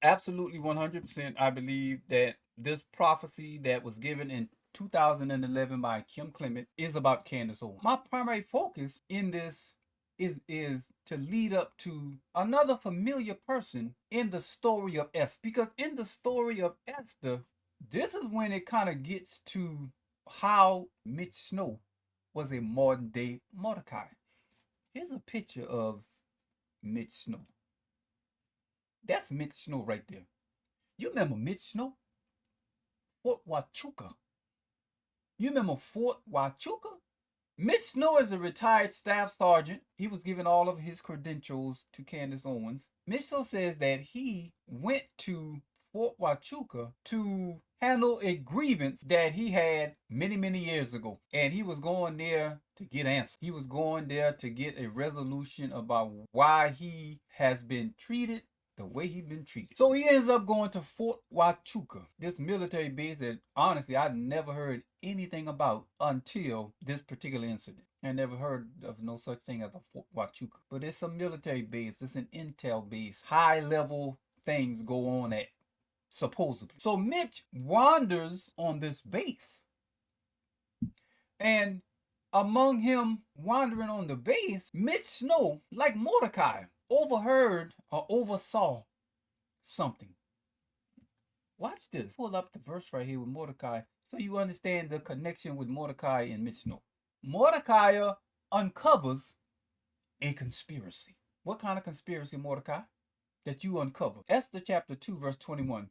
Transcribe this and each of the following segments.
Absolutely 100%. I believe that this prophecy that was given in 2011 by Kim Clement is about Candace Owens. My primary focus in this is to lead up to another familiar person in the story of Esther. Because in the story of Esther, this is when it kind of gets to how Mitch Snow was a modern day Mordecai. Here's a picture of Mitch Snow. That's Mitch Snow right there. You remember Mitch Snow? Fort Huachuca. You remember Fort Huachuca? Mitch Snow is a retired staff sergeant. He was given all of his credentials to Candace Owens. Mitch Snow says that he went to Fort Huachuca to handle a grievance that he had many, many years ago. And he was going there to get answers. He was going there to get a resolution about why he has been treated the way he's been treated. So he ends up going to Fort Huachuca, this military base that honestly I never heard anything about until this particular incident. I never heard of no such thing as a Fort Huachuca. But it's a military base, it's an intel base. High level things go on at supposedly. So Mitch wanders on this base. And among him wandering on the base, Mitch Snow, like Mordecai, overheard or oversaw something. Watch this. Pull up the verse right here with Mordecai so you understand the connection with Mordecai and Mitch Snow. Mordecai uncovers a conspiracy. What kind of conspiracy, Mordecai? That you uncover. Esther chapter 2, verse 21.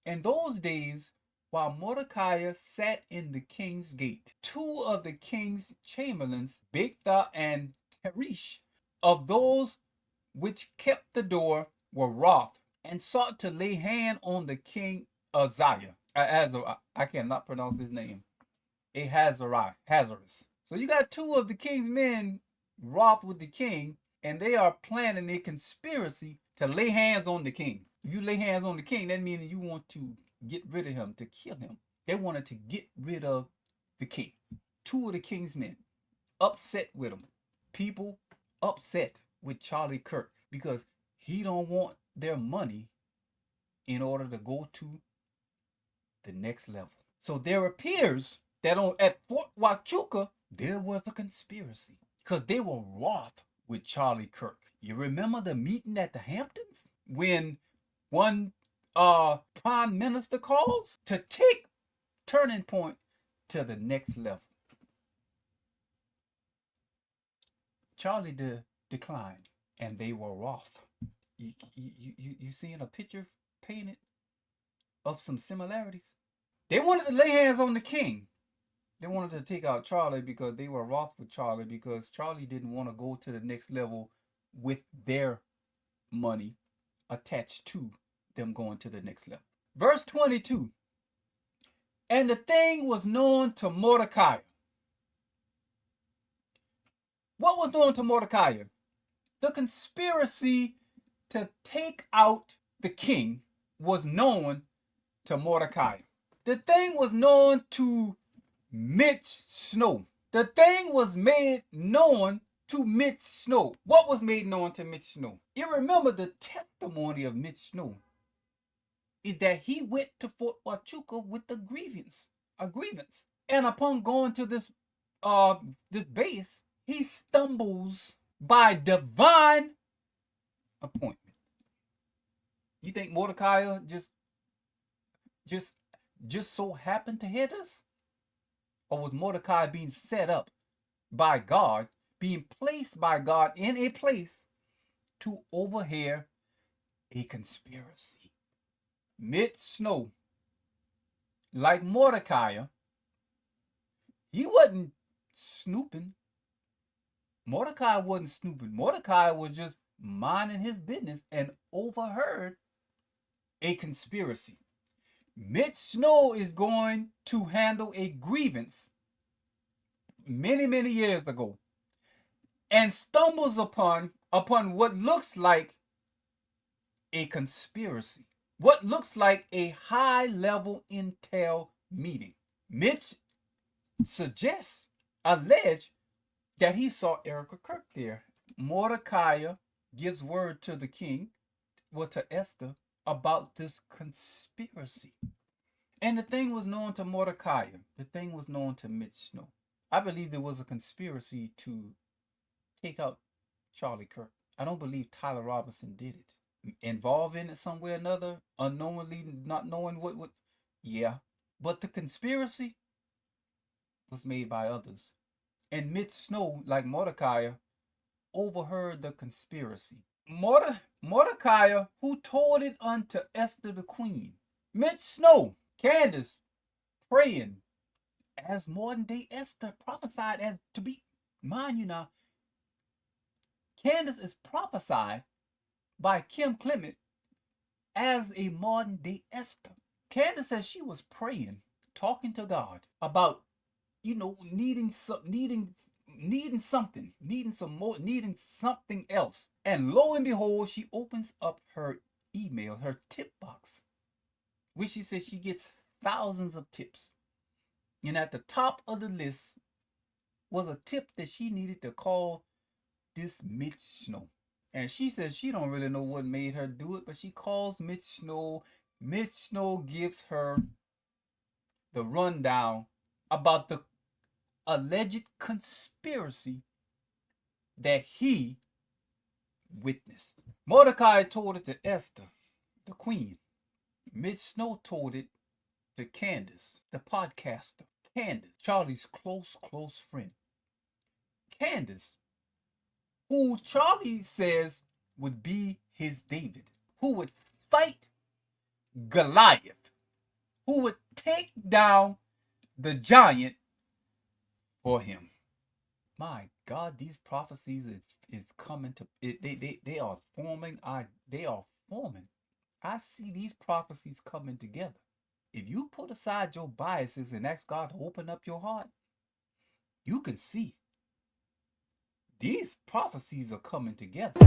In those days, while Mordecai sat in the king's gate, two of the king's chamberlains, Bigtha and Teresh, of those which kept the door, were wroth, and sought to lay hand on the king Uzziah. I cannot pronounce his name. Ahasuerus. So you got two of the king's men wroth with the king, and they are planning a conspiracy to lay hands on the king. If you lay hands on the king, that means you want to get rid of him, to kill him. They wanted to get rid of the king. Two of the king's men upset with him. People upset with Charlie Kirk because he don't want their money in order to go to the next level. So there appears that at Fort Huachuca there was a conspiracy because they were wroth with Charlie Kirk. You remember the meeting at the Hamptons when one prime minister calls to take Turning Point to the next level? Charlie declined, and they were wroth. You seeing a picture painted of some similarities? They wanted to lay hands on the king. They wanted to take out Charlie because they were wroth with Charlie because Charlie didn't want to go to the next level with their money attached to them going to the next level. Verse 22. And the thing was known to Mordecai. What was known to Mordecai? The conspiracy to take out the king was known to Mordecai. The thing was known to Mitch Snow. The thing was made known to Mitch Snow. What was made known to Mitch Snow? You remember the testimony of Mitch Snow is that he went to Fort Huachuca with a grievance. And upon going to this base, he stumbles by divine appointment. You think Mordecai just so happened to hit us? Or was Mordecai being set up by God, being placed by God in a place to overhear a conspiracy? Mitch Snow, like Mordecai, he wasn't snooping. Mordecai wasn't snooping. Mordecai was just minding his business and overheard a conspiracy. Mitch Snow is going to handle a grievance many, many years ago and stumbles upon what looks like a conspiracy, what looks like a high-level intel meeting. Mitch suggests, allege, that he saw Erica Kirk there. Mordecai gives word to the king, well, to Esther, about this conspiracy. And the thing was known to Mordecai. The thing was known to Mitch Snow. I believe there was a conspiracy to take out Charlie Kirk. I don't believe Tyler Robinson did it. Involved in it some way or another, unknowingly, not knowing what. Yeah. But the conspiracy was made by others. And Mitch Snow, like Mordecai, overheard the conspiracy. Mordecai, who told it unto Esther the queen. Mitch Snow, Candace, praying as modern day Esther prophesied as to be. Mind you now, Candace is prophesied by Kim Clement as a modern day Esther. Candace says she was praying, talking to God about, needing something, needing something else. And lo and behold, she opens up her email, her tip box, which she says she gets thousands of tips. And at the top of the list was a tip that she needed to call this Mitch Snow. And she says she don't really know what made her do it, but she calls Mitch Snow. Mitch Snow gives her the rundown about the alleged conspiracy that he witnessed. Mordecai told it to Esther, the queen. Mitch Snow told it to Candace, the podcaster. Candace, Charlie's close friend. Candace, who Charlie says would be his David, who would fight Goliath, who would take down the giant for him. My God, these prophecies is coming to it. They are forming. They are forming. I see these prophecies coming together. If you put aside your biases and ask God to open up your heart, you can see these prophecies are coming together.